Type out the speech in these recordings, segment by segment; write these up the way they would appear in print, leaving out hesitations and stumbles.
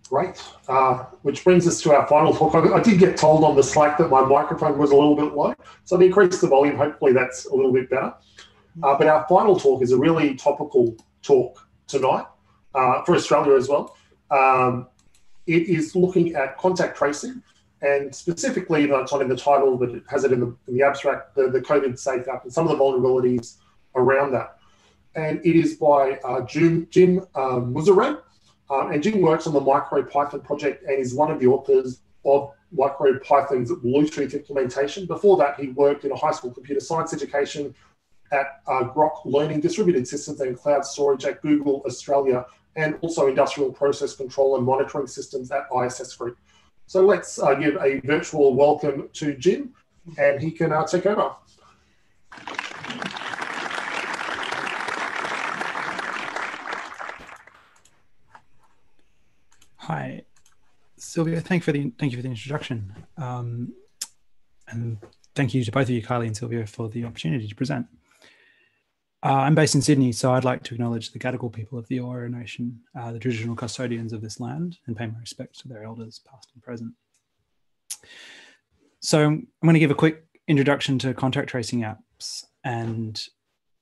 Great. Which brings us to our final talk. I did get told on the Slack that my microphone was a little bit low, so I've increased the volume. Hopefully that's a little bit better. But our final talk is a really topical talk tonight for Australia as well. It is looking at contact tracing, and specifically, it's not in the title, but it has it in the abstract, the COVID Safe app and some of the vulnerabilities around that. And it is by Jim Mussared. And Jim works on the MicroPython project and is one of the authors of MicroPython's Bluetooth implementation. Before that, he worked in a high school computer science education at Grok Learning Distributed Systems and Cloud Storage at Google Australia, and also industrial process control and monitoring systems at ISS Group. So let's give a virtual welcome to Jim, and he can take over. Hi, Sylvia. Thank you for the introduction, and thank you to both of you, Kylie and Sylvia, for the opportunity to present. I'm based in Sydney, so I'd like to acknowledge the Gadigal people of the Eora Nation, the traditional custodians of this land, and pay my respects to their elders, past and present. So I'm going to give a quick introduction to contact tracing apps, and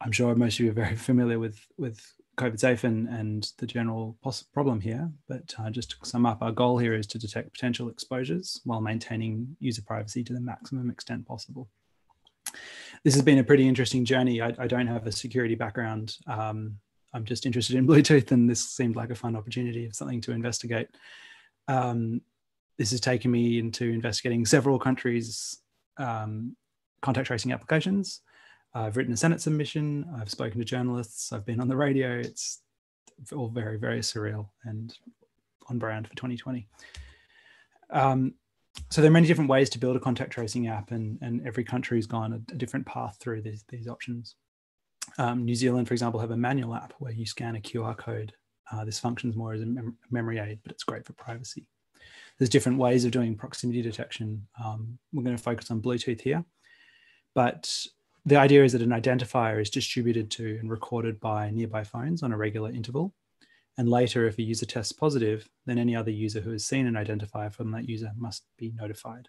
I'm sure most of you are very familiar with COVID Safe and the general problem here. But just to sum up, our goal here is to detect potential exposures while maintaining user privacy to the maximum extent possible. This has been a pretty interesting journey. I don't have a security background. I'm just interested in Bluetooth, and this seemed like a fun opportunity of something to investigate. This has taken me into investigating several countries' contact tracing applications. I've written a Senate submission. I've spoken to journalists. I've been on the radio. It's all very, very surreal and on brand for 2020. So there are many different ways to build a contact tracing app, and every country's gone a different path through these options. New Zealand, for example, have a manual app where you scan a QR code. This functions more as a memory aid, but it's great for privacy. There's different ways of doing proximity detection. We're going to focus on Bluetooth here, but the idea is that an identifier is distributed to and recorded by nearby phones on a regular interval. And later, if a user tests positive, then any other user who has seen an identifier from that user must be notified.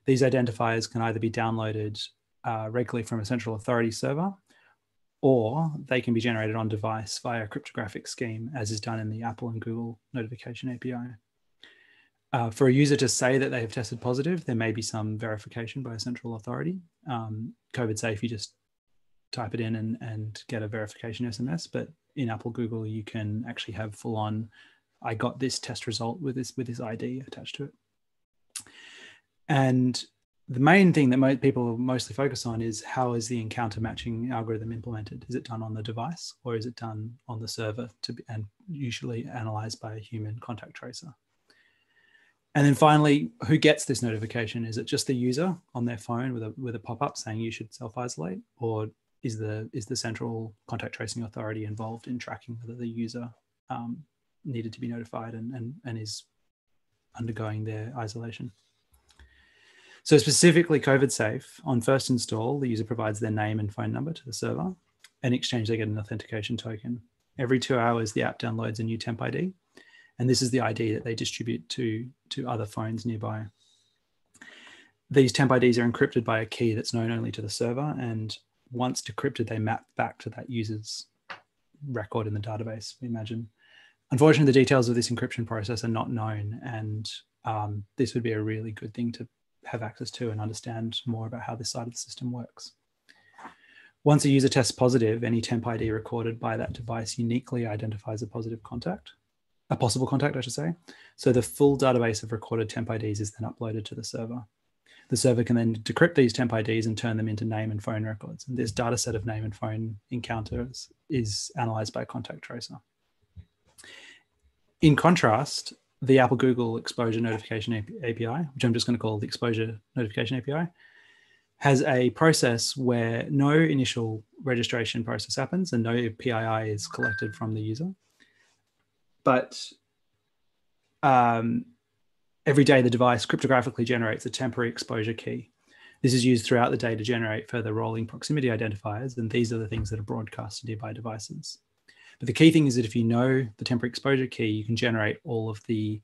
These identifiers can either be downloaded regularly from a central authority server, or they can be generated on device via a cryptographic scheme, as is done in the Apple and Google notification API. For a user to say that they have tested positive, there may be some verification by a central authority. COVID Safe, you just type it in and get a verification SMS, but in Apple, Google, you can actually have full on, I got this test result with this ID attached to it. And the main thing that people mostly focus on is, how is the encounter matching algorithm implemented? Is it done on the device, or is it done on the server and usually analyzed by a human contact tracer? And then finally, who gets this notification? Is it just the user on their phone with a pop-up saying you should self-isolate, or is the central contact tracing authority involved in tracking whether the user needed to be notified and is undergoing their isolation? So specifically COVID Safe, on first install, the user provides their name and phone number to the server. In exchange, they get an authentication token. Every 2 hours, the app downloads a new temp ID. And this is the ID that they distribute to other phones nearby. These temp IDs are encrypted by a key that's known only to the server. And once decrypted, they map back to that user's record in the database, we imagine. Unfortunately, the details of this encryption process are not known. And this would be a really good thing to have access to and understand more about how this side of the system works. Once a user tests positive, any temp ID recorded by that device uniquely identifies a possible contact, I should say. So the full database of recorded temp IDs is then uploaded to the server. The server can then decrypt these temp IDs and turn them into name and phone records. And this data set of name and phone encounters is analyzed by a contact tracer. In contrast, the Apple Google Exposure Notification API, which I'm just going to call the Exposure Notification API, has a process where no initial registration process happens and no PII is collected from the user. But every day the device cryptographically generates a temporary exposure key. This is used throughout the day to generate further rolling proximity identifiers, and these are the things that are broadcast to nearby devices. But the key thing is that if you know the temporary exposure key, you can generate all of the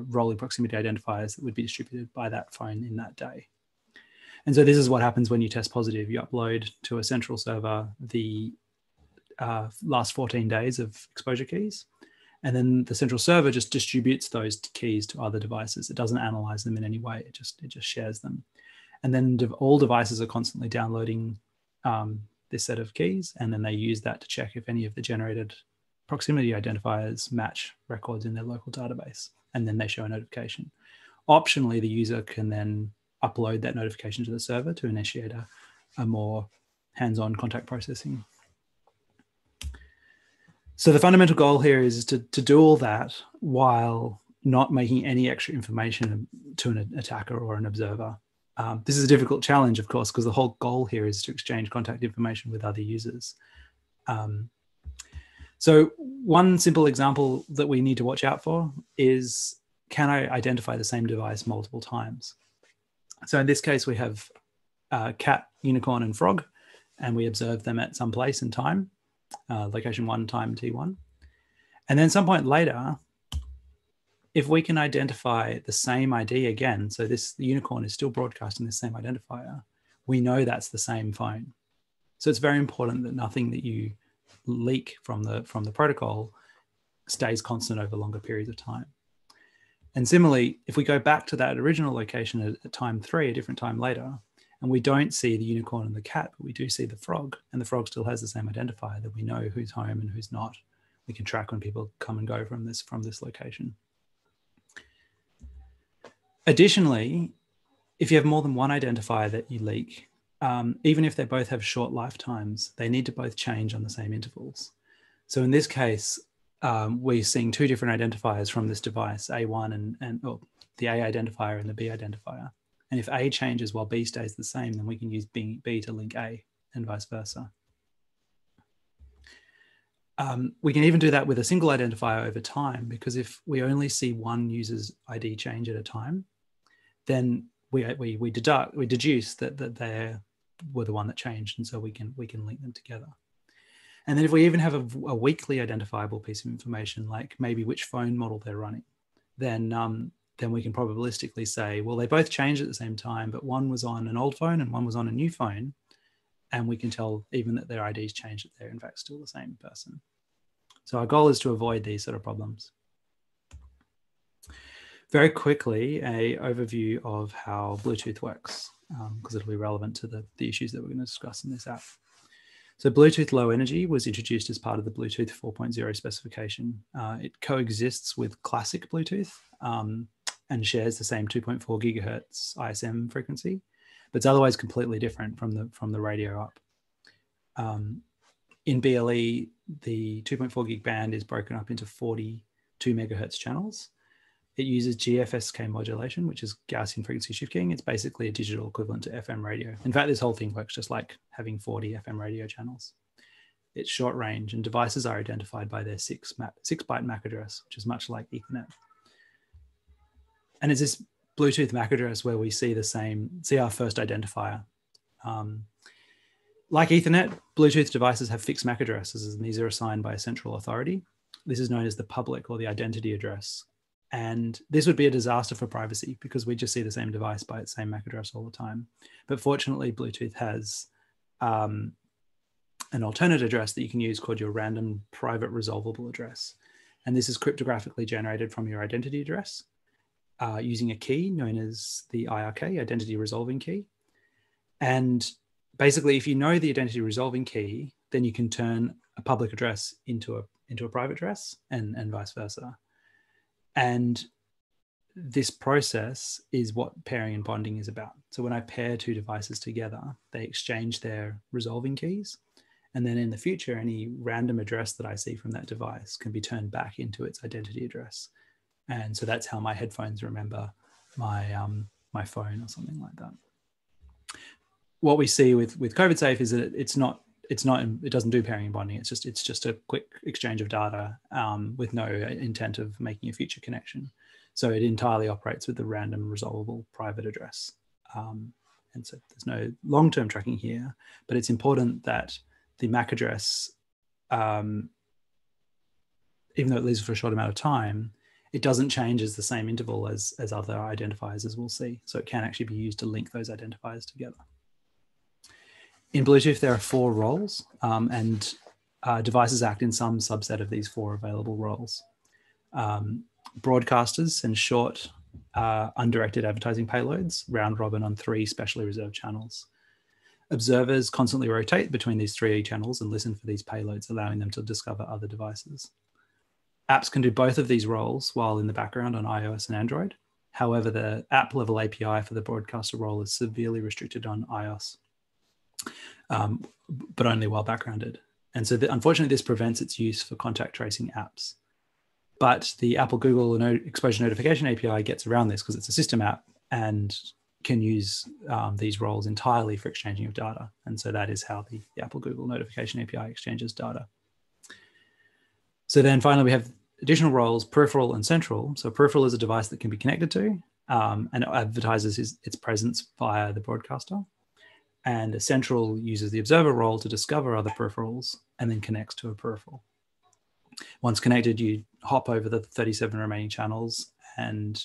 rolling proximity identifiers that would be distributed by that phone in that day. And so this is what happens when you test positive. You upload to a central server the last 14 days of exposure keys. And then the central server just distributes those keys to other devices. It doesn't analyze them in any way. It just shares them. And then all devices are constantly downloading this set of keys. And then they use that to check if any of the generated proximity identifiers match records in their local database. And then they show a notification. Optionally, the user can then upload that notification to the server to initiate a more hands-on contact processing. So the fundamental goal here is to do all that while not making any extra information to an attacker or an observer. This is a difficult challenge, of course, because the whole goal here is to exchange contact information with other users. So one simple example that we need to watch out for is, can I identify the same device multiple times? So in this case, we have cat, unicorn, and frog, and we observe them at some place and time, location 1, time T1. And then some point later, if we can identify the same ID again, so the unicorn is still broadcasting the same identifier, we know that's the same phone. So it's very important that nothing that you leak from the protocol stays constant over longer periods of time. And similarly, if we go back to that original location at time 3, a different time later, and we don't see the unicorn and the cat, but we do see the frog, and the frog still has the same identifier, that we know who's home and who's not. We can track when people come and go from this location. Additionally, if you have more than one identifier that you leak, even if they both have short lifetimes, they need to both change on the same intervals. So in this case, we're seeing 2 different identifiers from this device, A1 and the A identifier and the B identifier. And if A changes while B stays the same, then we can use B to link A and vice versa. We can even do that with a single identifier over time, because if we only see one user's ID change at a time, then we deduce that they were the one that changed, and so we can link them together. And then if we even have a weakly identifiable piece of information, like maybe which phone model they're running, then we can probabilistically say, well, they both changed at the same time, but one was on an old phone and one was on a new phone, and we can tell even that their IDs changed, that they're in fact still the same person. So our goal is to avoid these sort of problems. Very quickly, an overview of how Bluetooth works, because it'll be relevant to the issues that we're going to discuss in this app. So Bluetooth Low Energy was introduced as part of the Bluetooth 4.0 specification. It coexists with classic Bluetooth and shares the same 2.4 gigahertz ISM frequency, but it's otherwise completely different from the radio up. In BLE, the 2.4 gig band is broken up into 42 megahertz channels. It uses GFSK modulation, which is Gaussian frequency shifting. It's basically a digital equivalent to FM radio. In fact, this whole thing works just like having 40 FM radio channels. It's short range, and devices are identified by their 6-byte MAC address, which is much like Ethernet. And it's this Bluetooth MAC address where we see our first identifier. Like Ethernet, Bluetooth devices have fixed MAC addresses, and these are assigned by a central authority. This is known as the public or the identity address. And this would be a disaster for privacy, because we just see the same device by its same MAC address all the time. But fortunately, Bluetooth has an alternate address that you can use called your random private resolvable address. And this is cryptographically generated from your identity address using a key known as the IRK, identity resolving key. And basically, if you know the identity resolving key, then you can turn a public address into a private address and vice versa. And this process is what pairing and bonding is about. So when I pair 2 devices together, they exchange their resolving keys. And then in the future, any random address that I see from that device can be turned back into its identity address. And so that's how my headphones remember my phone or something like that. What we see with COVID Safe is that it doesn't do pairing and bonding. It's just a quick exchange of data with no intent of making a future connection. So it entirely operates with the random resolvable private address. And so there's no long-term tracking here, but it's important that the MAC address even though it lives for a short amount of time, it doesn't change as the same interval as other identifiers, as we'll see. So it can actually be used to link those identifiers together. In Bluetooth, there are 4 roles, and devices act in some subset of these 4 available roles. Broadcasters send short, undirected advertising payloads, round robin on 3 specially reserved channels. Observers constantly rotate between these 3 channels and listen for these payloads, allowing them to discover other devices. Apps can do both of these roles while in the background on iOS and Android. However, the app level API for the broadcaster role is severely restricted on iOS, but only while backgrounded. And so unfortunately, this prevents its use for contact tracing apps. But the Apple Google exposure notification API gets around this because it's a system app and can use these roles entirely for exchanging of data. And so that is how the Apple Google notification API exchanges data. So then finally, we have additional roles, peripheral and central. So peripheral is a device that can be connected to and it advertises its presence via the broadcaster. And a central uses the observer role to discover other peripherals and then connects to a peripheral. Once connected, you hop over the 37 remaining channels, and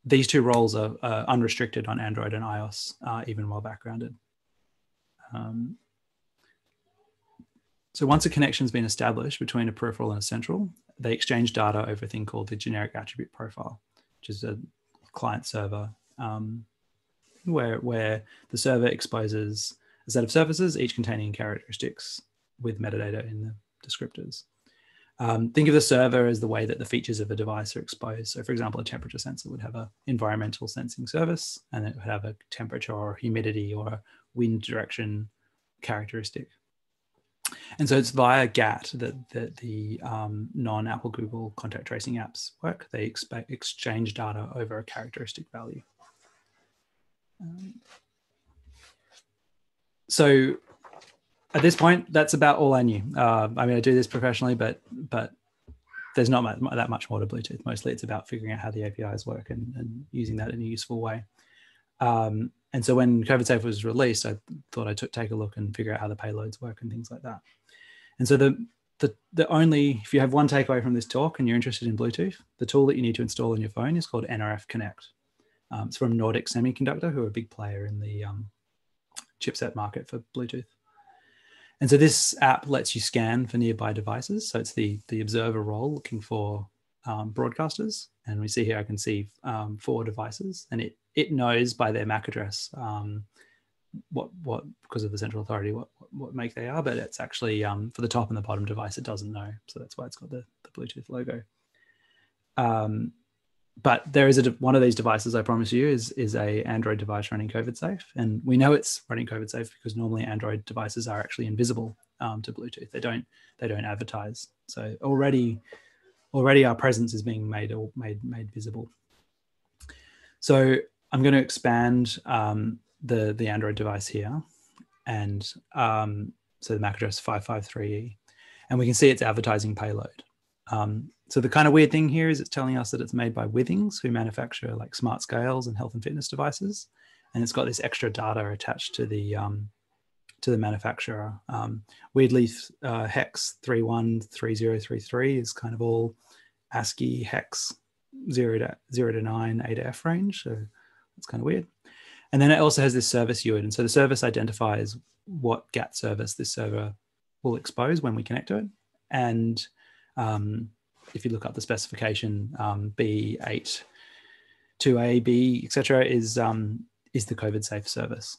these 2 roles are unrestricted on Android and iOS, even while backgrounded. So once a connection has been established between a peripheral and a central, they exchange data over a thing called the generic attribute profile, which is a client server where the server exposes a set of services, each containing characteristics with metadata in the descriptors. Think of the server as the way that the features of a device are exposed. So for example, a temperature sensor would have an environmental sensing service, and it would have a temperature or humidity or wind direction characteristic. And so it's via GATT that the non-Apple Google contact tracing apps work. They exchange data over a characteristic value. So at this point, that's about all I knew. I mean, I do this professionally, but there's not that much more to Bluetooth. Mostly it's about figuring out how the APIs work and using that in a useful way. And so when COVIDSafe was released, I thought I'd take a look and figure out how the payloads work and things like that. And so the only, if you have one takeaway from this talk and you're interested in Bluetooth, the tool that you need to install on your phone is called NRF Connect. It's from Nordic Semiconductor, who are a big player in the chipset market for Bluetooth. And so this app lets you scan for nearby devices. So it's the observer role looking for broadcasters. And we see here, I can see 4 devices, and it knows by their MAC address what because of the central authority, what make they are, but it's actually for the top and the bottom device, it doesn't know. So that's why it's got the Bluetooth logo. But there is one of these devices, I promise you, is a Android device running COVIDSafe. And we know it's running COVIDSafe because normally Android devices are actually invisible to Bluetooth. They don't advertise. So already our presence is being made visible. So I'm going to expand the Android device here. And so the MAC address 553E. And we can see its advertising payload. So the kind of weird thing here is it's telling us that it's made by Withings, who manufacture like smart scales and health and fitness devices. And it's got this extra data attached to the manufacturer. Weirdly, hex 313033 is kind of all ASCII hex 0 to 9 A to F range. So that's kind of weird. And then it also has this service UID. And so the service identifies what GATT service this server will expose when we connect to it. And if you look up the specification, B8, 2A, B, etc., is the COVIDSafe service.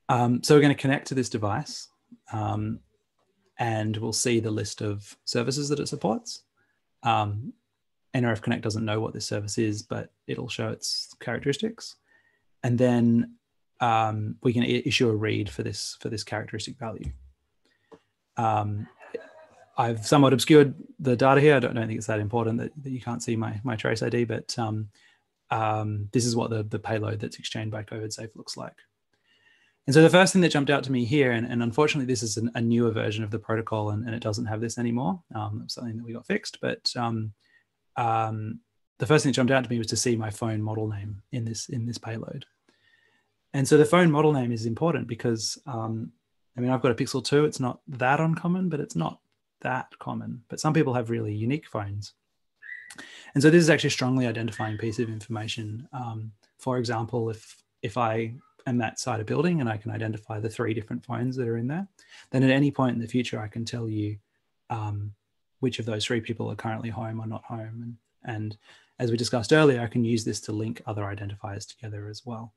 So we're going to connect to this device, and we'll see the list of services that it supports. NRF Connect doesn't know what this service is, but it'll show its characteristics. And then we can issue a read for this characteristic value. I've somewhat obscured the data here. I don't think it's that important that you can't see my trace ID, but this is what the payload that's exchanged by COVIDSafe looks like. And so the first thing that jumped out to me here, and unfortunately this is a newer version of the protocol and it doesn't have this anymore. It's something that we got fixed, but the first thing that jumped out to me was to see my phone model name in this payload. And so the phone model name is important because, I mean, I've got a Pixel 2. It's not that uncommon, but it's not that common, but some people have really unique phones. And so this is actually a strongly identifying piece of information. For example, if I am outside a building and I can identify the 3 different phones that are in there, then at any point in the future, I can tell you which of those 3 people are currently home or not home. And as we discussed earlier, I can use this to link other identifiers together as well.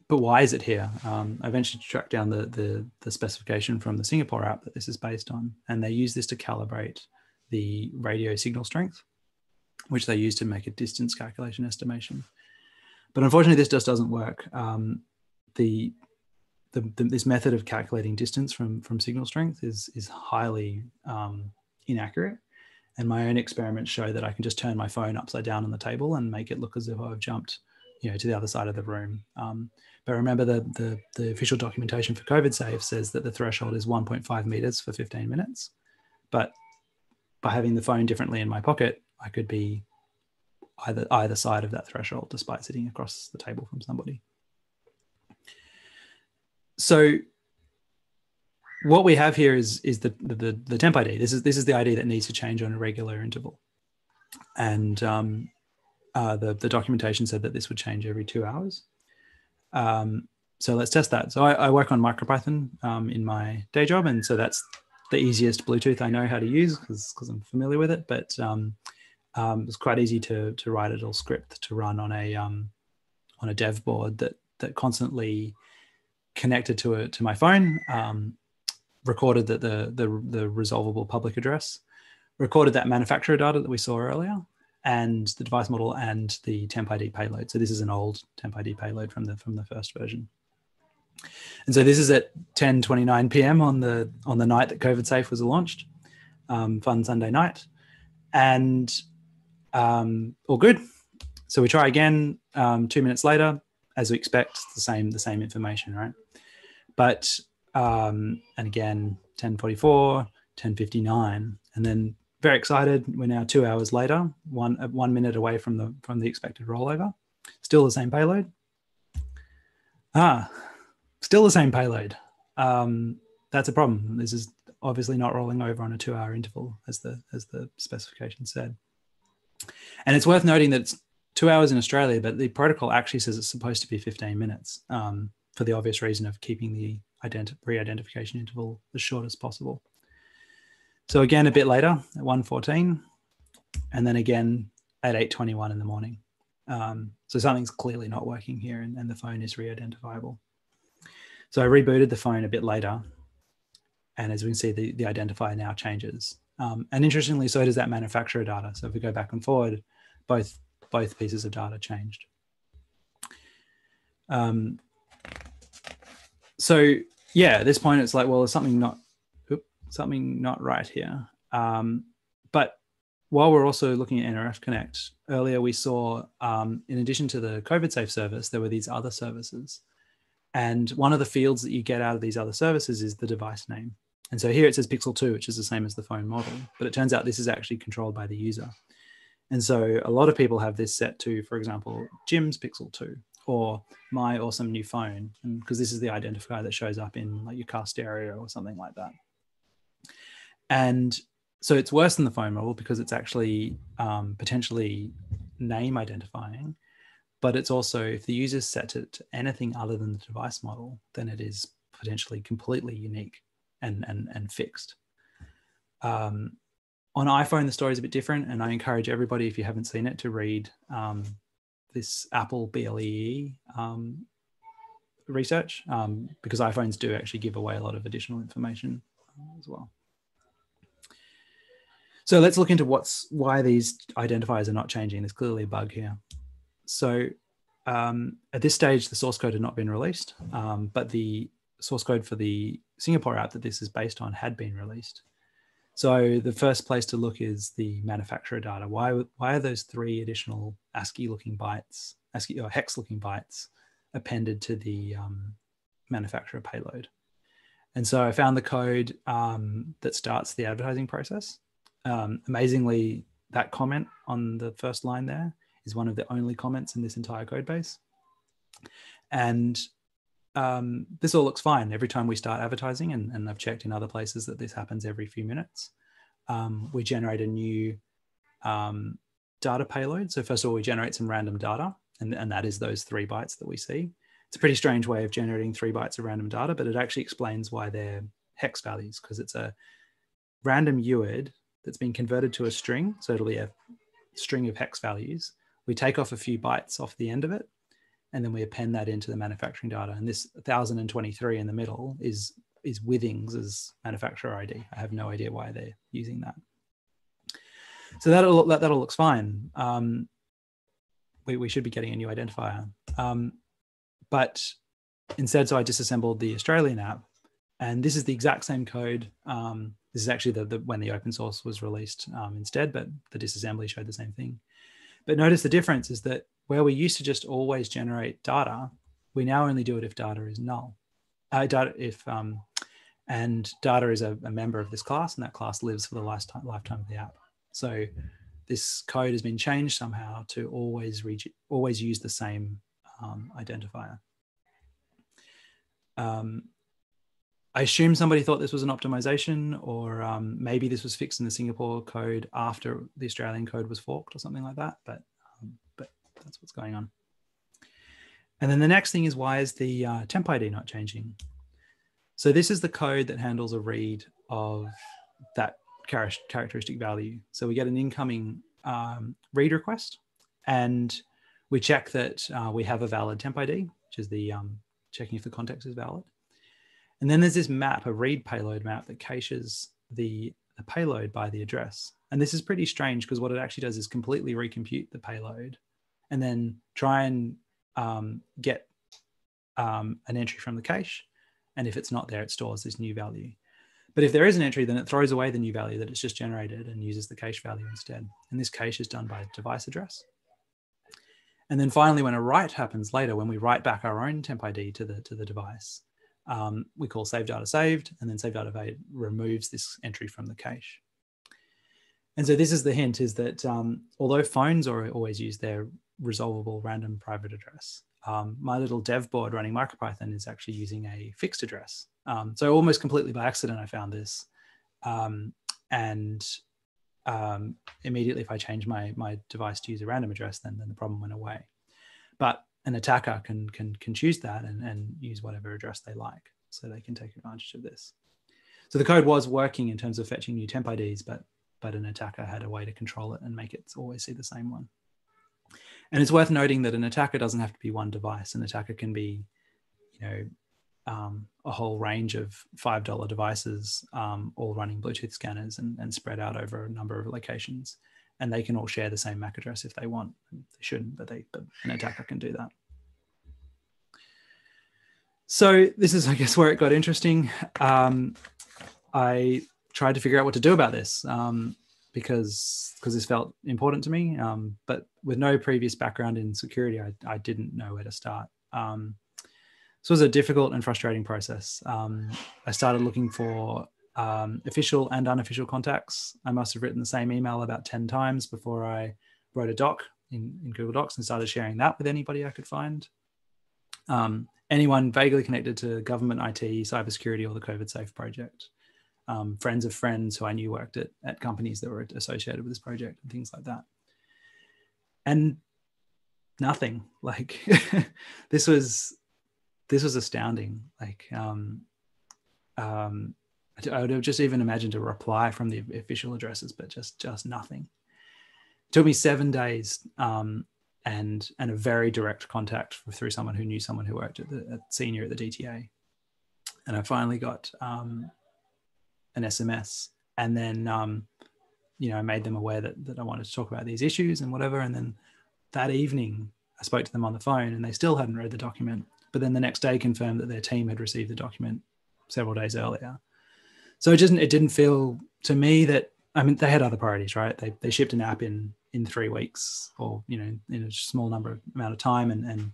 But why is it here? I eventually tracked down the specification from the Singapore app that this is based on, and they use this to calibrate the radio signal strength, which they use to make a distance calculation estimation. But unfortunately, this just doesn't work. This method of calculating distance from signal strength is highly inaccurate. And my own experiments show that I can just turn my phone upside down on the table and make it look as if I've jumped, to the other side of the room. But remember, the official documentation for COVIDSafe says that the threshold is 1.5 meters for 15 minutes. But by having the phone differently in my pocket, I could be either side of that threshold, despite sitting across the table from somebody. So what we have here is the temp ID. This is the ID that needs to change on a regular interval. And the documentation said that this would change every 2 hours. So let's test that. So I work on MicroPython in my day job, and so that's the easiest Bluetooth I know how to use because I'm familiar with it. But it's quite easy to write a little script to run on a dev board that constantly connected to my phone, recorded the resolvable public address, recorded that manufacturer data that we saw earlier, and the device model and the temp ID payload. So this is an old temp ID payload from the first version. And so this is at 10:29 p.m. on the night that COVIDSafe was launched, fun Sunday night, and all good. So we try again 2 minutes later, as we expect, the same information, right? But and again 10:44, 10:59, and then very excited. We're now 2 hours later, 1 minute away from the expected rollover. Still the same payload. Still the same payload. That's a problem. This is obviously not rolling over on a 2 hour interval, as the specification said. And it's worth noting that it's 2 hours in Australia, but the protocol actually says it's supposed to be 15 minutes for the obvious reason of keeping the re-identification interval as short as possible. So again, a bit later at 1:14, and then again at 8:21 in the morning. So something's clearly not working here, and the phone is re-identifiable. So I rebooted the phone a bit later, and as we can see, the identifier now changes. And interestingly, so does that manufacturer data. So if we go back and forward, both pieces of data changed. So yeah, at this point, it's like, well, there's something not right here. But while we're also looking at NRF Connect, earlier we saw, in addition to the COVIDSafe service, there were these other services. And one of the fields that you get out of these other services is the device name. And so here it says Pixel 2, which is the same as the phone model, but it turns out this is actually controlled by the user. And so a lot of people have this set to, for example, Jim's Pixel 2 or my awesome new phone, because this is the identifier that shows up in like your car stereo or something like that. And so it's worse than the phone model because it's actually potentially name identifying, but it's also, if the user set it to anything other than the device model, then it is potentially completely unique and fixed. On iPhone, the story is a bit different, and I encourage everybody, if you haven't seen it, to read this Apple BLEE research, because iPhones do actually give away a lot of additional information as well. So let's look into why these identifiers are not changing. There's clearly a bug here. So at this stage, the source code had not been released, but the source code for the Singapore app that this is based on had been released. So the first place to look is the manufacturer data. Why are those 3 additional ASCII-looking bytes, ASCII or hex-looking bytes, appended to the manufacturer payload? And so I found the code that starts the advertising process. Amazingly, that comment on the first line there is one of the only comments in this entire code base. And this all looks fine every time we start advertising, and I've checked in other places that this happens every few minutes. We generate a new data payload. So first of all, we generate some random data, and that is those 3 bytes that we see. It's a pretty strange way of generating 3 bytes of random data, but it actually explains why they're hex values, because it's a random UID that's been converted to a string. So it'll be a string of hex values. We take off a few bytes off the end of it, and then we append that into the manufacturing data. And this 1023 in the middle is Withings' manufacturer ID. I have no idea why they're using that. So that all looks fine. We should be getting a new identifier. But instead, so I disassembled the Australian app, and this is the exact same code. This is actually when the open source was released instead, but the disassembly showed the same thing. But notice the difference is that where we used to just always generate data, we now only do it if data is null. And data is a member of this class, and that class lives for the lifetime of the app. So this code has been changed somehow to always use the same identifier. I assume somebody thought this was an optimization, or maybe this was fixed in the Singapore code after the Australian code was forked or something like that, but that's what's going on. And then the next thing is, why is the temp ID not changing? So this is the code that handles a read of that characteristic value. So we get an incoming read request, and we check that we have a valid temp ID, which is the checking if the context is valid. And then there's this map, a read payload map, that caches the payload by the address. And this is pretty strange, because what it actually does is completely recompute the payload and then try and get an entry from the cache. And if it's not there, it stores this new value. But if there is an entry, then it throws away the new value that it's just generated and uses the cache value instead. And this cache is done by device address. And then finally, when a write happens later, when we write back our own temp ID to the device, we call save data saved, and then save data removes this entry from the cache. And so this is the hint, is that although phones always use their resolvable random private address, my little dev board running MicroPython is actually using a fixed address. So almost completely by accident, I found this. Immediately, if I change my device to use a random address, then the problem went away. But an attacker can choose that and use whatever address they like, so they can take advantage of this. So the code was working in terms of fetching new temp IDs, but an attacker had a way to control it and make it always see the same one. And it's worth noting that an attacker doesn't have to be one device. An attacker can be, a whole range of $5 devices, all running Bluetooth scanners and spread out over a number of locations. And they can all share the same MAC address if they want. They shouldn't, but an attacker can do that. So this is, I guess, where it got interesting. I tried to figure out what to do about this because this felt important to me. But with no previous background in security, I didn't know where to start. This was a difficult and frustrating process. I started looking for official and unofficial contacts. I must have written the same email about 10 times before I wrote a doc in Google Docs and started sharing that with anybody I could find. Anyone vaguely connected to government IT, cybersecurity, or the COVID Safe project. Friends of friends who I knew worked at companies that were associated with this project and things like that. And nothing. Like this was astounding. Like I would have just even imagined a reply from the official addresses, but just nothing. It took me 7 days and a very direct contact through someone who knew someone who worked at senior at the DTA. And I finally got an SMS, and then I made them aware that I wanted to talk about these issues and whatever. And then that evening I spoke to them on the phone, and they still hadn't read the document. But then the next day confirmed that their team had received the document several days earlier. So it didn't feel to me that, I mean, they had other priorities, right? They shipped an app in 3 weeks, or in a small amount of time, and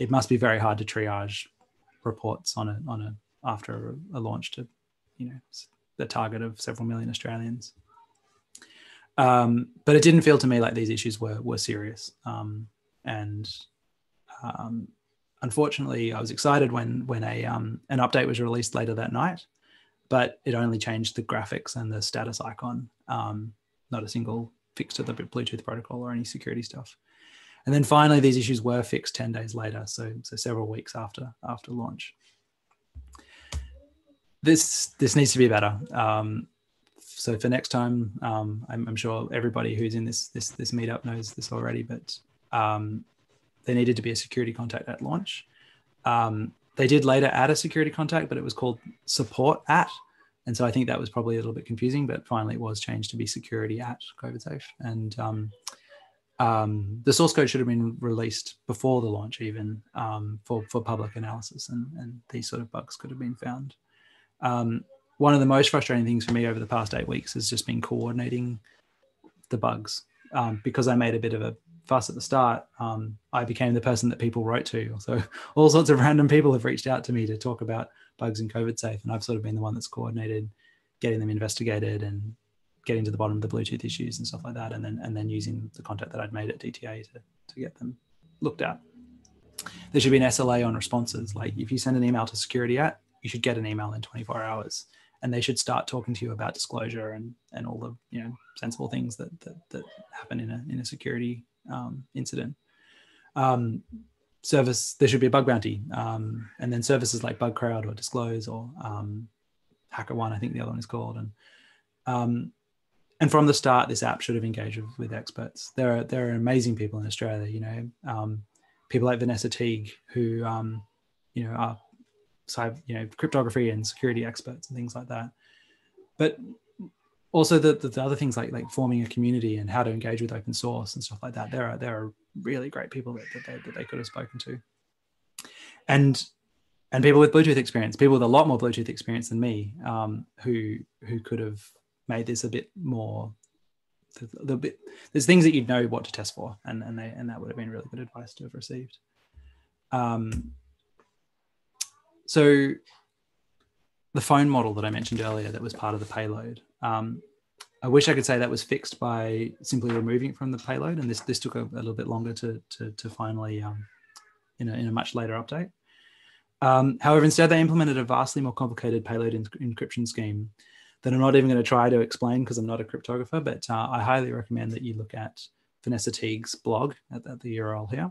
it must be very hard to triage reports after a launch to the target of several million Australians. But it didn't feel to me like these issues were serious, and unfortunately, I was excited when an update was released later that night, but it only changed the graphics and the status icon, not a single fix to the Bluetooth protocol or any security stuff. And then finally, these issues were fixed 10 days later, so several weeks after launch. This needs to be better. So for next time, I'm sure everybody who's in this meetup knows this already, but there needed to be a security contact at launch. They did later add a security contact, but it was called support at. And so I think that was probably a little bit confusing, but finally it was changed to be security at COVIDSafe. And the source code should have been released before the launch even, for public analysis, and these sort of bugs could have been found. One of the most frustrating things for me over the past 8 weeks has just been coordinating the bugs. Because I made a bit of a fuss at the start, I became the person that people wrote to. So all sorts of random people have reached out to me to talk about bugs in COVIDSafe, and I've sort of been the one that's coordinated getting them investigated and getting to the bottom of the Bluetooth issues and stuff like that, and then using the contact that I'd made at DTA to get them looked at. There should be an SLA on responses. Like if you send an email to security at, you should get an email in 24 hours, and they should start talking to you about disclosure and all the sensible things that happen in a security incident. Service, there should be a bug bounty, and then services like Bug Crowd or Disclose or HackerOne, I think the other one is called, and from the start, this app should have engaged with experts. There are amazing people in Australia, people like Vanessa Teague who are cryptography and security experts and things like that. But also the other things like forming a community and how to engage with open source and stuff like that. There are really great people that they could have spoken to, and people with Bluetooth experience, people with a lot more Bluetooth experience than me, who could have made this a bit more. There's things that you'd know what to test for, and that would have been really good advice to have received. So the phone model that I mentioned earlier that was part of the payload, I wish I could say that was fixed by simply removing it from the payload, and this took a little bit longer to finally in a much later update. However, instead they implemented a vastly more complicated payload encryption scheme that I'm not even going to try to explain because I'm not a cryptographer, but I highly recommend that you look at Vanessa Teague's blog at the URL here.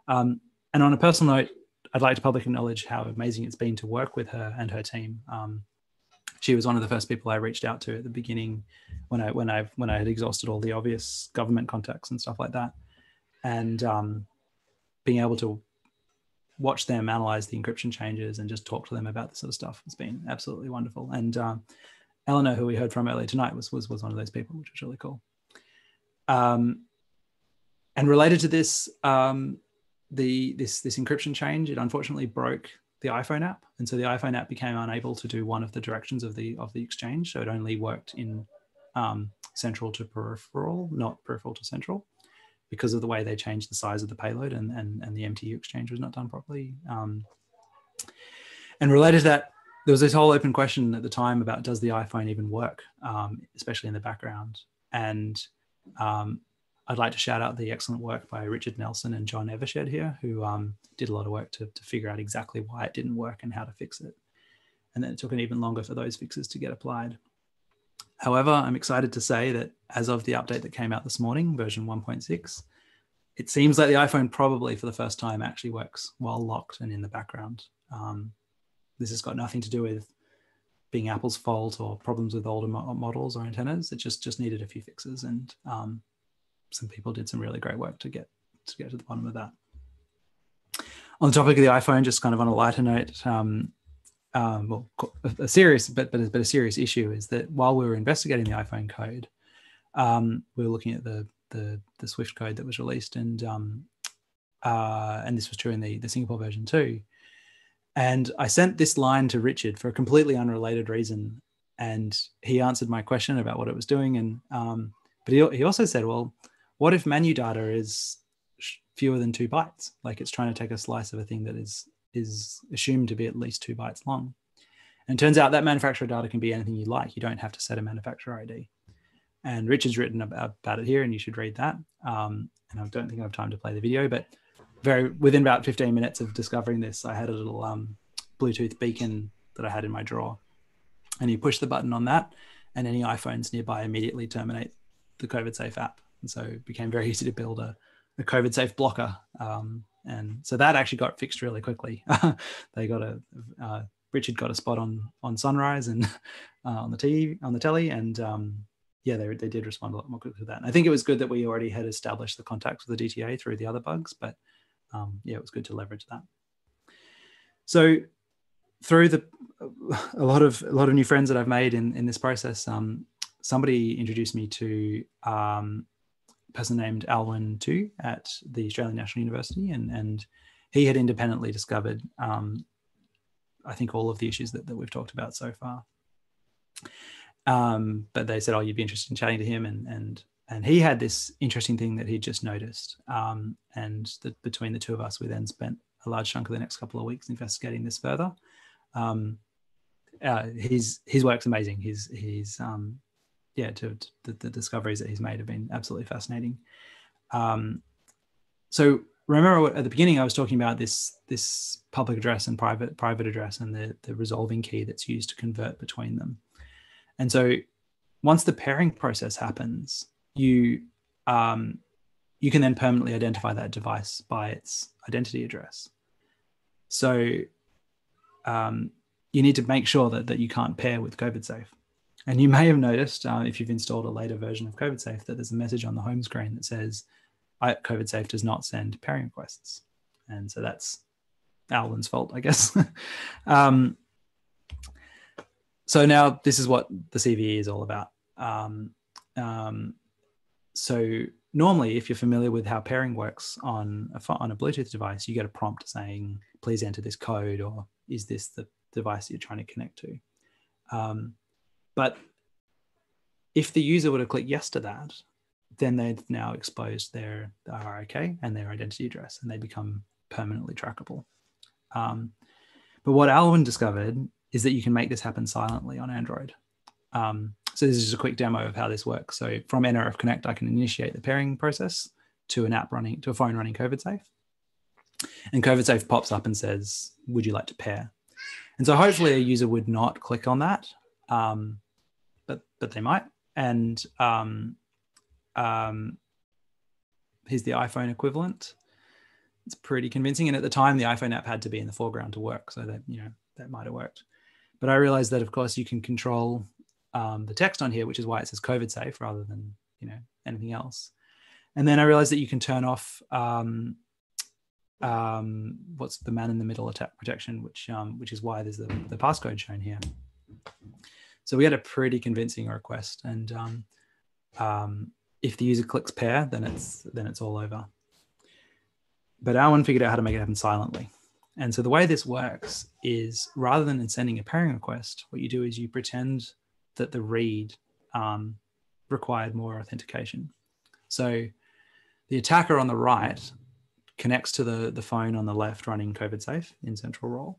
And on a personal note, I'd like to publicly acknowledge how amazing it's been to work with her and her team. She was one of the first people I reached out to at the beginning when I had exhausted all the obvious government contacts and stuff like that. And being able to watch them analyze the encryption changes and just talk to them about this sort of stuff has been absolutely wonderful. And Eleanor, who we heard from earlier tonight, was one of those people, which was really cool. And related to this, this encryption change, it unfortunately broke the iPhone app, and so the iPhone app became unable to do one of the directions of the exchange. So it only worked in central to peripheral, not peripheral to central, because of the way they changed the size of the payload, and the MTU exchange was not done properly. And related to that, there was this whole open question at the time about does the iPhone even work, especially in the background. And I'd like to shout out the excellent work by Richard Nelson and John Evershed here, who did a lot of work to figure out exactly why it didn't work and how to fix it. And then it took an even longer for those fixes to get applied. However, I'm excited to say that as of the update that came out this morning, version 1.6, it seems like the iPhone probably for the first time actually works while locked and in the background. This has got nothing to do with being Apple's fault or problems with older models or antennas. It just needed a few fixes, and some people did some really great work to get to the bottom of that. On the topic of the iPhone, just kind of on a lighter note, a serious but a serious issue is that while we were investigating the iPhone code, we were looking at the Swift code that was released, and this was true in the Singapore version too. And I sent this line to Richard for a completely unrelated reason, and he answered my question about what it was doing. And but he also said, well, what if manu data is fewer than 2 bytes? Like it's trying to take a slice of a thing that is assumed to be at least 2 bytes long. And it turns out that manufacturer data can be anything you like. You don't have to set a manufacturer ID. And Richard's written about it here, and you should read that. And I don't think I have time to play the video, but within about 15 minutes of discovering this, I had a little Bluetooth beacon that I had in my drawer, and you push the button on that, and any iPhones nearby immediately terminate the COVID Safe app. And so it became very easy to build a COVID Safe blocker. And so that actually got fixed really quickly. They got Richard got a spot on Sunrise and on the telly, and they did respond a lot more quickly to that. And I think it was good that we already had established the contacts with the DTA through the other bugs, but it was good to leverage that. So through a lot of new friends that I've made in this process, somebody introduced me to a person named Alwyn Tu at the Australian National University, and he had independently discovered I think all of the issues that we've talked about so far. But they said, "Oh, you'd be interested in chatting to him," and he had this interesting thing that he'd just noticed, and between the two of us, we then spent a large chunk of the next couple of weeks investigating this further. His work's amazing. The discoveries that he's made have been absolutely fascinating. So remember at the beginning, I was talking about this public address and private address and the resolving key that's used to convert between them. And so once the pairing process happens, you can then permanently identify that device by its identity address. So you need to make sure that you can't pair with COVID Safe. And you may have noticed, if you've installed a later version of COVID Safe, that there's a message on the home screen that says, COVID Safe does not send pairing requests. And so that's Alwyn's fault, I guess. So now this is what the CVE is all about. So normally, if you're familiar with how pairing works on a Bluetooth device, you get a prompt saying, please enter this code, or is this the device you're trying to connect to? But if the user were to click yes to that, then they've now exposed their ROK and their identity address, and they become permanently trackable. But what Alwyn discovered is that you can make this happen silently on Android. So this is just a quick demo of how this works. So from NRF Connect, I can initiate the pairing process to a phone running COVID Safe. And COVID Safe pops up and says, would you like to pair? And so hopefully a user would not click on that, but they might. And here's the iPhone equivalent. It's pretty convincing. And at the time, the iPhone app had to be in the foreground to work. So that might have worked. But I realized that, of course, you can control the text on here, which is why it says COVID Safe rather than anything else. And then I realized that you can turn off what's the man in the middle attack protection, which is why there's the passcode shown here. So we had a pretty convincing request, and if the user clicks pair, then it's all over. But Alwyn figured out how to make it happen silently. And so the way this works is, rather than sending a pairing request, what you do is you pretend that the read required more authentication. So the attacker on the right connects to the phone on the left running COVID Safe in central role.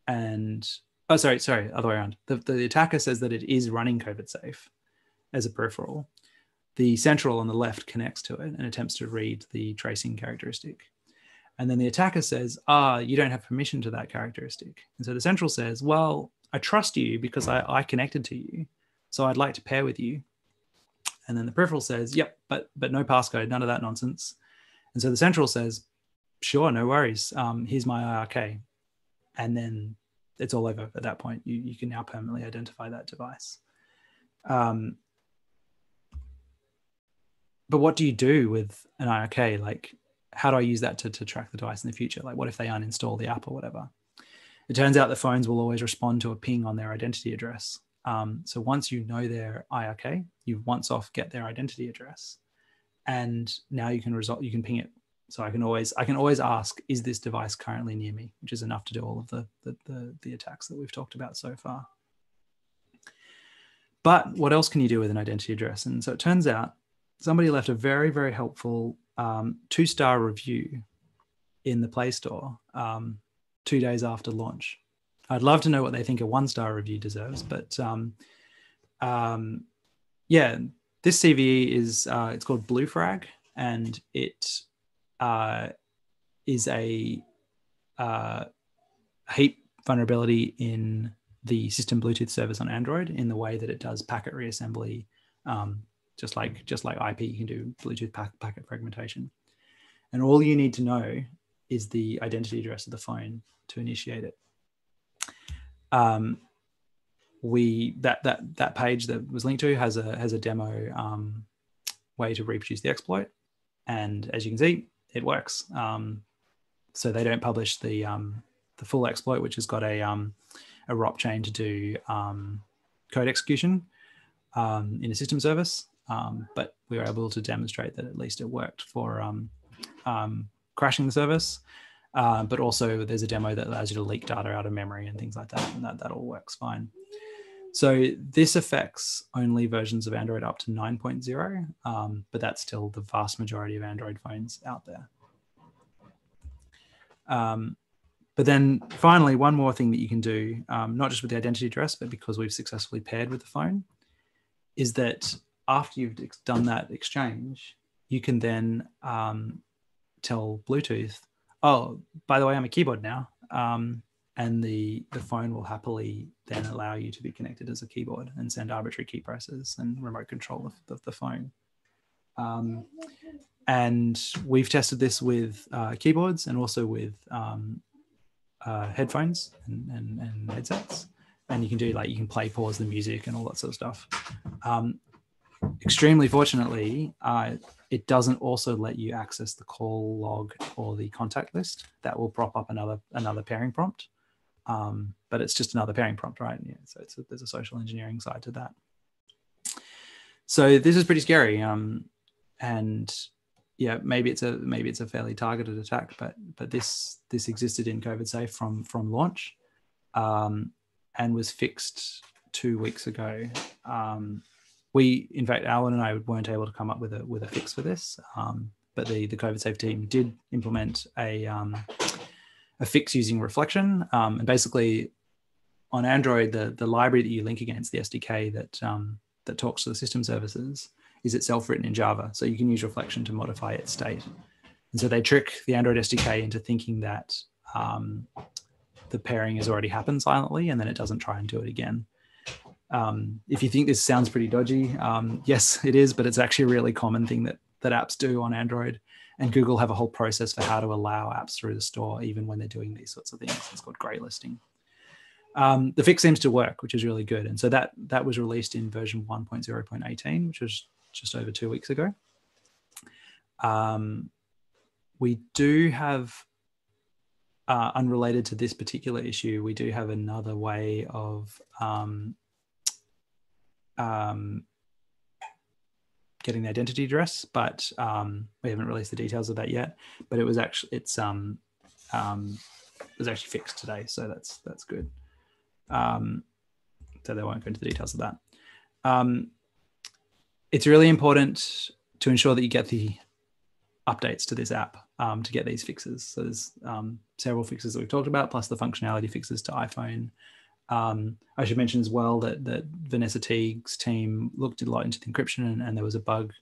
And, other way around. The attacker says that it is running COVID Safe as a peripheral. The central on the left connects to it and attempts to read the tracing characteristic. And then the attacker says, you don't have permission to that characteristic. And so the central says, well, I trust you because I connected to you, so I'd like to pair with you. And then the peripheral says, yep, but no passcode, none of that nonsense. And so the central says, sure, no worries. Here's my IRK. And then it's all over at that point. You can now permanently identify that device. But what do you do with an IRK? Like, how do I use that to track the device in the future? Like, what if they uninstall the app or whatever? It turns out the phones will always respond to a ping on their identity address. So once you know their IRK, you once off get their identity address, and now you can ping it. So I can always ask, is this device currently near me? Which is enough to do all of the attacks that we've talked about so far. But what else can you do with an identity address? And so it turns out somebody left a very, very helpful 2-star review in the Play Store 2 days after launch. I'd love to know what they think a 1-star review deserves, but this CVE is it's called Blue Frag, and it is a heap vulnerability in the system Bluetooth service on Android in the way that it does packet reassembly. Just like IP, you can do Bluetooth packet fragmentation. And all you need to know is the identity address of the phone to initiate it. That page that was linked to has a demo way to reproduce the exploit, and as you can see, it works. So they don't publish the full exploit, which has got a ROP chain to do code execution in a system service, but we were able to demonstrate that at least it worked for crashing the service. But also there's a demo that allows you to leak data out of memory and things like that, and that all works fine. So this affects only versions of Android up to 9.0, but that's still the vast majority of Android phones out there. But then finally, one more thing that you can do, not just with the identity address, but because we've successfully paired with the phone, is that after you've done that exchange, you can then tell Bluetooth, oh, by the way, I'm a keyboard now. And the phone will happily then allow you to be connected as a keyboard and send arbitrary key presses and remote control of the phone. And we've tested this with keyboards and also with headphones and headsets. And you can do you can play, pause the music and all that sort of stuff. Extremely fortunately, it doesn't also let you access the call log or the contact list. That will prop up another pairing prompt. But it's just another pairing prompt, right? Yeah, so there's a social engineering side to that. So this is pretty scary. And yeah, maybe it's a fairly targeted attack, but this existed in COVIDSafe from launch, and was fixed 2 weeks ago. In fact, Alan and I weren't able to come up with a fix for this, but the COVIDSafe team did implement a fix using reflection, and basically on Android, the library that you link against, the SDK that talks to the system services, is itself written in Java. So you can use reflection to modify its state. And so they trick the Android SDK into thinking that the pairing has already happened silently, and then it doesn't try and do it again. If you think this sounds pretty dodgy, yes, it is, but it's actually a really common thing that apps do on Android. And Google have a whole process for how to allow apps through the store, even when they're doing these sorts of things. It's called graylisting. The fix seems to work, which is really good. And so that was released in version 1.0.18, which was just over 2 weeks ago. We do have, unrelated to this particular issue, we do have another way of getting the identity address, but we haven't released the details of that yet. But it was actually fixed today, so that's good. So they won't go into the details of that. It's really important to ensure that you get the updates to this app to get these fixes. So there's several fixes that we've talked about, plus the functionality fixes to iPhone. I should mention as well that Vanessa Teague's team looked a lot into the encryption, and there was a bug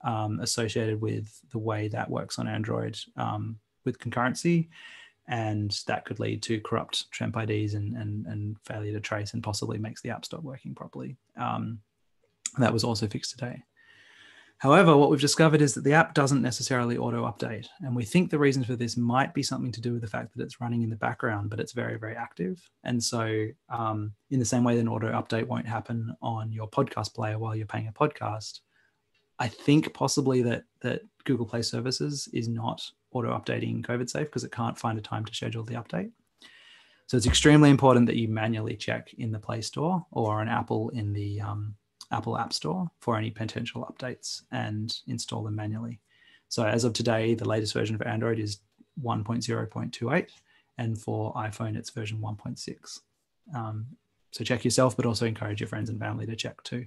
associated with the way that works on Android with concurrency, and that could lead to corrupt Trump IDs and failure to trace, and possibly makes the app stop working properly. That was also fixed today. However, what we've discovered is that the app doesn't necessarily auto-update. And we think the reason for this might be something to do with the fact that it's running in the background, but it's very, very active. And so in the same way that an auto-update won't happen on your podcast player while you're playing a podcast, I think possibly that Google Play Services is not auto-updating COVIDSafe because it can't find a time to schedule the update. So it's extremely important that you manually check in the Play Store or on Apple in the Apple App Store for any potential updates and install them manually. So as of today, the latest version for Android is 1.0.28, and for iPhone, it's version 1.6. So check yourself, but also encourage your friends and family to check too.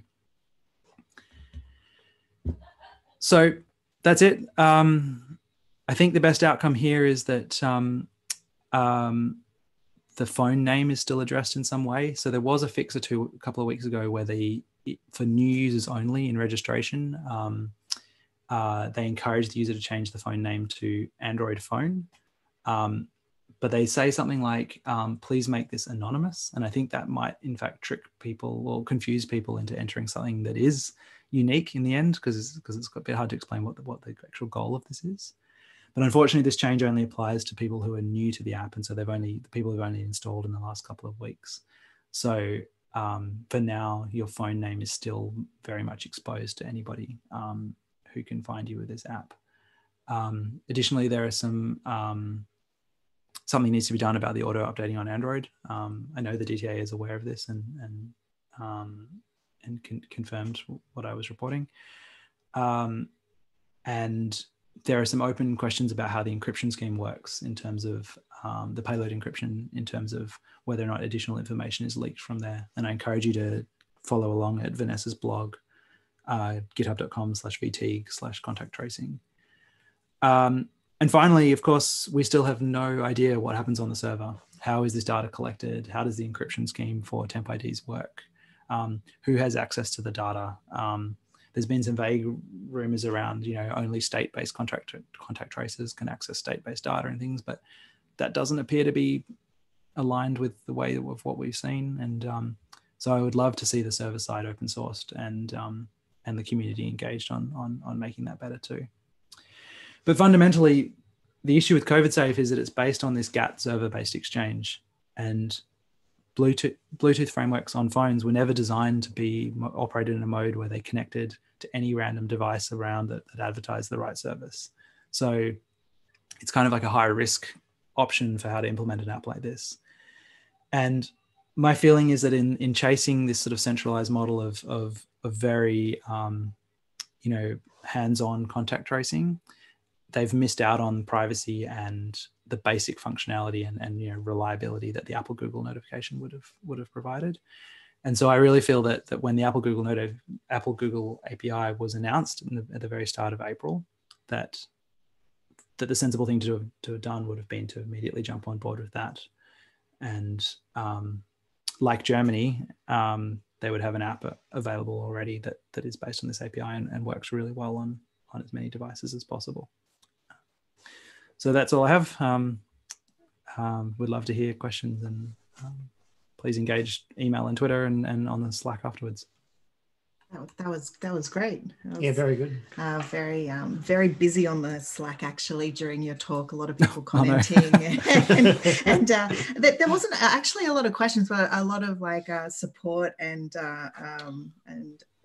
So that's it. I think the best outcome here is that the phone name is still addressed in some way. So there was a fix a couple of weeks ago where for new users only in registration, they encourage the user to change the phone name to Android phone. But they say something like, please make this anonymous. And I think that might, in fact, trick people or confuse people into entering something that is unique in the end, because it's a bit hard to explain what the actual goal of this is. But unfortunately, this change only applies to people who are new to the app. And so the people who've only installed in the last couple of weeks. So for now, your phone name is still very much exposed to anybody who can find you with this app. Additionally, there are something needs to be done about the auto updating on Android. I know the DTA is aware of this and confirmed what I was reporting. And there are some open questions about how the encryption scheme works in terms of the payload encryption, in terms of whether or not additional information is leaked from there. And I encourage you to follow along at Vanessa's blog, github.com/vt/contact tracing. And finally, of course, we still have no idea what happens on the server. How is this data collected? How does the encryption scheme for temp IDs work? Who has access to the data? There's been some vague rumors around, only state-based contact tracers can access state-based data and things, but that doesn't appear to be aligned with the way of what we've seen. And so I would love to see the server side open sourced and the community engaged on making that better too. But fundamentally, the issue with COVIDSafe is that it's based on this GATT server-based exchange, and Bluetooth frameworks on phones were never designed to be operated in a mode where they connected to any random device around that advertised the right service. So it's kind of like a high risk option for how to implement an app like this. And my feeling is that in chasing this sort of centralized model of very hands-on contact tracing, they've missed out on privacy and the basic functionality and reliability that the Apple Google notification would have provided. And so I really feel that when the Apple Google API was announced at the very start of April, that the sensible thing to have done would have been to immediately jump on board with that. And like Germany, they would have an app available already that is based on this API and works really well on as many devices as possible. So that's all I have. Would love to hear questions, and please engage email and Twitter and on the Slack afterwards. That was great. Yeah, very good. Very busy on the Slack actually during your talk. A lot of people commenting, and there wasn't actually a lot of questions, but a lot of support and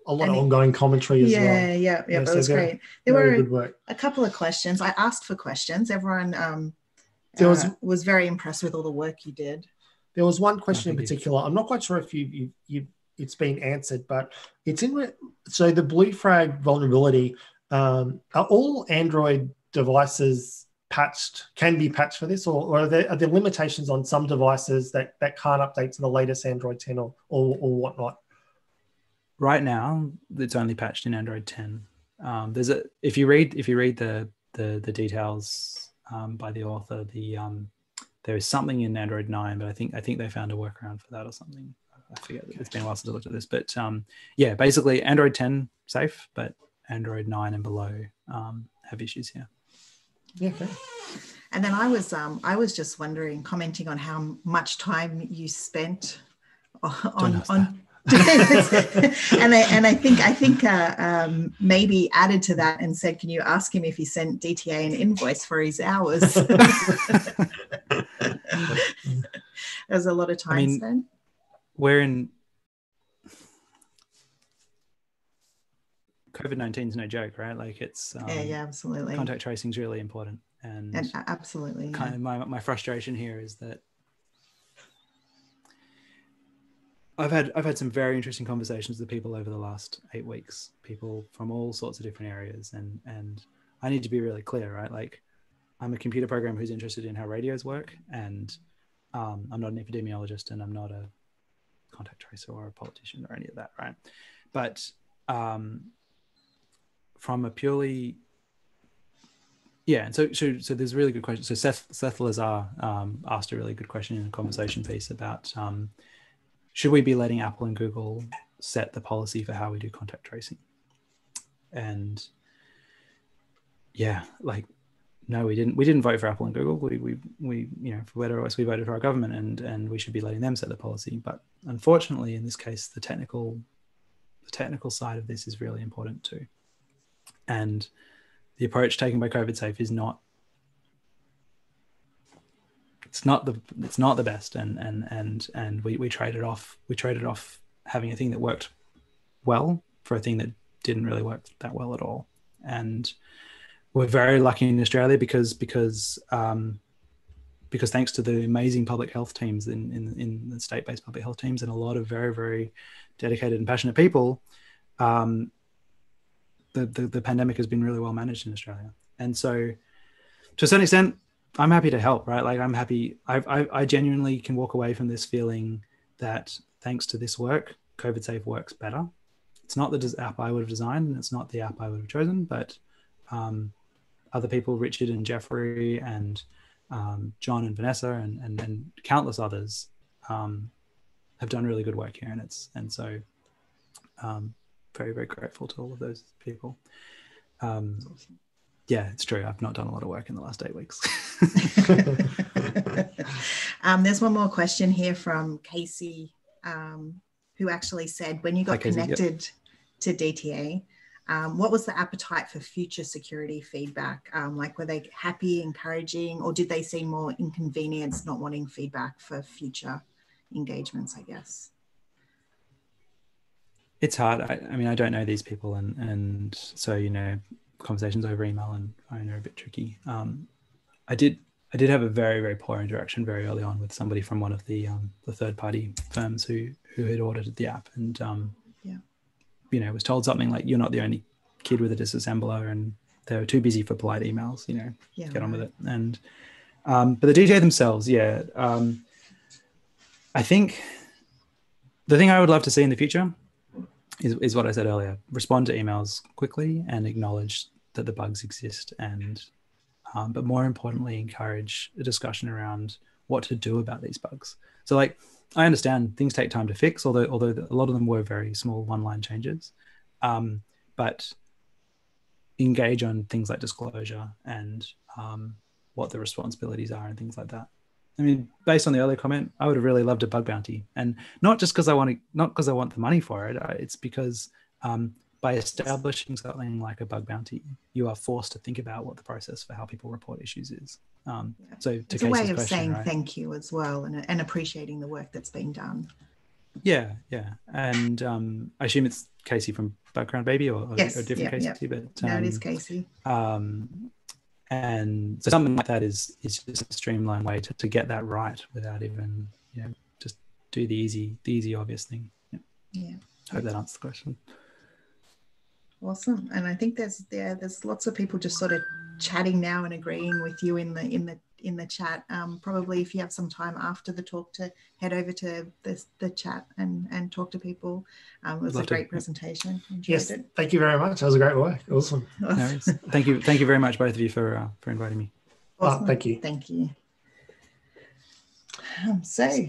a lot of ongoing commentary as well. Yeah, it was great. There were a couple of questions. I asked for questions. Everyone was very impressed with all the work you did. There was one question in particular. I'm not quite sure if it's been answered, but it's so the Blue Frag vulnerability, are all Android devices can be patched for this, or are there limitations on some devices that can't update to the latest Android 10 or whatnot? Right now, it's only patched in Android 10. If you read the details by the author, there is something in Android 9, but I think they found a workaround for that or something. I forget. It's been a while since I looked at this, but yeah, basically Android 10 safe, but Android 9 and below have issues here. Yeah. Okay. And then I was just wondering, commenting on how much time you spent on and I think maybe added to that and said, can you ask him if he sent DTA an invoice for his hours? There's a lot of time spent. We're in COVID-19 is no joke, right? Like it's yeah, absolutely. Contact tracing is really important, and absolutely. Kind of my frustration here is that I've had some very interesting conversations with people over the last 8 weeks, people from all sorts of different areas, and I need to be really clear, right? Like I'm a computer programmer who's interested in how radios work, and I'm not an epidemiologist, and I'm not a contact tracer or a politician or any of that, right? But from a purely and so there's a really good question. So Seth Lazar asked a really good question in a conversation piece about should we be letting Apple and Google set the policy for how we do contact tracing? And yeah, like no, we didn't vote for Apple and Google. We you know, for better or worse, we voted for our government, and we should be letting them set the policy. But unfortunately, in this case, the technical side of this is really important too. And the approach taken by COVIDSafe is not the best, and we traded off having a thing that worked well for a thing that didn't really work that well at all. And we're very lucky in Australia because thanks to the amazing public health teams in the state-based public health teams and a lot of very, very dedicated and passionate people, the pandemic has been really well managed in Australia. And so to a certain extent, I'm happy to help, right? Like I'm happy. I genuinely can walk away from this feeling that thanks to this work, COVIDSafe works better. It's not the app I would have designed, and it's not the app I would have chosen, but other people, Richard and Jeffrey and John and Vanessa and countless others have done really good work here. And so very, very grateful to all of those people. Yeah, it's true. I've not done a lot of work in the last 8 weeks. There's one more question here from Casey, who actually said, when you got connected to DTA, what was the appetite for future security feedback? Like, were they happy, encouraging, or did they see more inconvenience not wanting feedback for future engagements, I guess? It's hard. I mean, I don't know these people, and so, you know, conversations over email and phone are a bit tricky. I did have a very, very poor interaction very early on with somebody from one of the third-party firms who had audited the app, and you know, was told something like, "You're not the only kid with a disassembler," and they were too busy for polite emails. You know, get on with it. And but the DTA themselves, I think the thing I would love to see in the future is what I said earlier: respond to emails quickly and acknowledge that the bugs exist, and but more importantly, encourage a discussion around what to do about these bugs. So, like, I understand things take time to fix, although a lot of them were very small one-line changes, but engage on things like disclosure and what the responsibilities are and things like that. I mean, based on the earlier comment, I would have really loved a bug bounty, and not just because I want the money for it. It's because by establishing something like a bug bounty, you are forced to think about what the process for how people report issues is. So to it's a way of question, saying right? Thank you as well, and appreciating the work that's been done. Yeah, and I assume it's Casey from Background Baby, or yes, a different Casey, but no, it is Casey. And so something like that is just a streamlined way to get that right without even, you know, just do the easy obvious thing. Yeah. Hope that answers the question. Awesome. And I think there's lots of people just sort of chatting now and agreeing with you in the chat. Probably if you have some time after the talk to head over to the chat and talk to people. It was a great presentation. Enjoyed it. Thank you very much. That was a great work. Awesome. No, thank you very much, both of you, for inviting me. Awesome. Thank you. Thank you. So